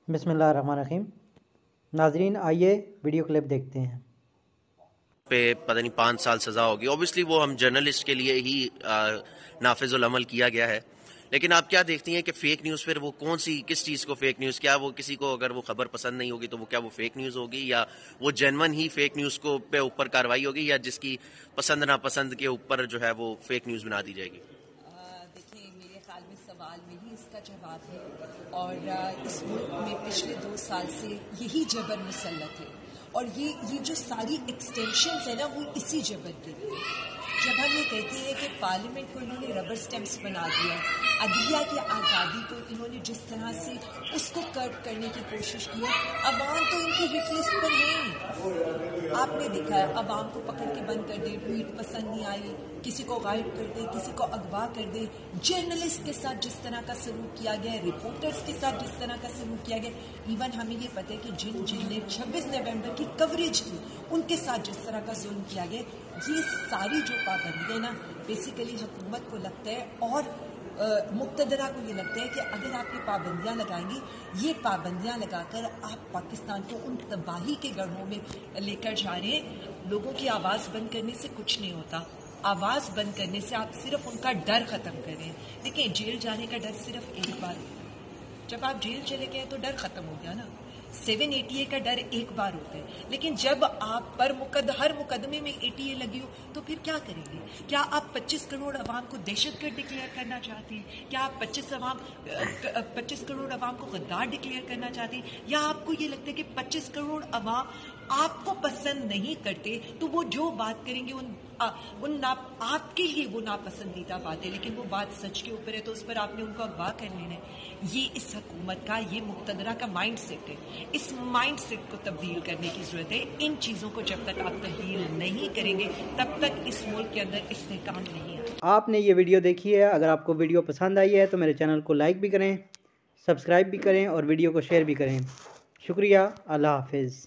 بسم اللہ الرحمن الرحیم۔ ناظرین آئیے ویڈیو کلپ دیکھتے ہیں۔ پہ پتہ نہیں 5 سال سزا ہوگی۔ اوبیسلی وہ ہم جرنلسٹ کے لیے ہی نافذ العمل کیا گیا ہے، لیکن آپ کیا دیکھتی ہیں کہ فیک نیوز پھر وہ کون سی کس چیز کو فیک نیوز، کیا وہ کسی کو اگر وہ خبر پسند نہیں ہوگی تو وہ کیا وہ فیک نیوز ہوگی، یا وہ جینون ہی فیک نیوز کو پہ اوپر کارروائی ہوگی، یا جس کی پسند ناپسند کے اوپر جو ہے وہ فیک نیوز بنا دی جائے گی؟ دیکھیں، میرے خیال میں سوال میں ہی اس کا جواب ہے، اور اس ملک میں پچھلے 2 سال سے یہی جبر مسلط ہے، اور یہ جو ساری ایکسٹینشنز ہیں نا وہ اسی جبر کے لیے۔ جب ہم یہ کہتے ہیں کہ پارلیمنٹ کو انہوں نے ربر سٹیمپس بنا دیا، عدلیہ کی آزادی کو انہوں نے جس طرح سے اس کو کرب کرنے کی کوشش کی ہے، عوام تو ان کی ہٹ لسٹ پر نہیں۔ آپ نے دیکھا ہے عوام کو پکڑ کے بند کر دے، ٹویٹ پسند نہیں آئی، کسی کو غائب کر دے، کسی کو اغوا کر دے، جرنلسٹ کے ساتھ جس طرح کا سلوک کیا گیا ہے، رپورٹرز کے ساتھ جس طرح کا سلوک کیا گیا، ایون ہمیں یہ پتہ ہے کہ جن نے 26 نومبر کی کوریج کی ان کے ساتھ جس طرح کا ظلم کیا گیا، یہ ساری جو پابندیاں نا بیسیکلی حکومت کو لگتا ہے اور مقتدرہ کو یہ لگتا ہے کہ اگر آپ یہ پابندیاں لگائیں گی، یہ پابندیاں لگا کر آپ پاکستان کو ان تباہی کے گڑھوں میں لے کر جا رہے ہیں۔ لوگوں کی آواز بند کرنے سے کچھ نہیں ہوتا، آواز بند کرنے سے آپ صرف ان کا ڈر ختم کر رہے ہیں۔ دیکھیں، جیل جانے کا ڈر صرف ایک بار ہوتا ہے، جب آپ جیل چلے گئے تو ڈر ختم ہو گیا نا۔ 780A کا ڈر ایک بار ہوتا ہے، لیکن جب آپ پر ہر مقدمے میں 80A لگی ہو تو پھر کیا کریں گے؟ کیا آپ 25 کروڑ عوام کو دہشت گرد ڈکلیئر کرنا چاہتے ہیں؟ کیا آپ 25 کروڑ عوام کو غدار ڈکلیئر کرنا چاہتے ہیں؟ یا آپ کو یہ لگتا ہے کہ 25 کروڑ عوام آپ کو پسند نہیں کرتے تو وہ جو بات کریں گے آپ کے لیے وہ ناپسندیدہ بات ہے، لیکن وہ بات سچ کے اوپر ہے تو اس پر آپ نے ان کو اغوا کر لینا ہے۔ یہ اس حکومت کا، یہ مقتدرہ کا مائنڈ سیٹ ہے۔ اس مائنڈ سیٹ کو تبدیل کرنے کی ضرورت ہے۔ ان چیزوں کو جب تک آپ تبدیل نہیں کریں گے تب تک اس ملک کے اندر استحکام نہیں آئے۔ آپ نے یہ ویڈیو دیکھی ہے، اگر آپ کو ویڈیو پسند آئی ہے تو میرے چینل کو لائک بھی کریں، سبسکرائب بھی کریں اور ویڈیو کو شیئر بھی کریں۔ شکریہ، اللہ حافظ۔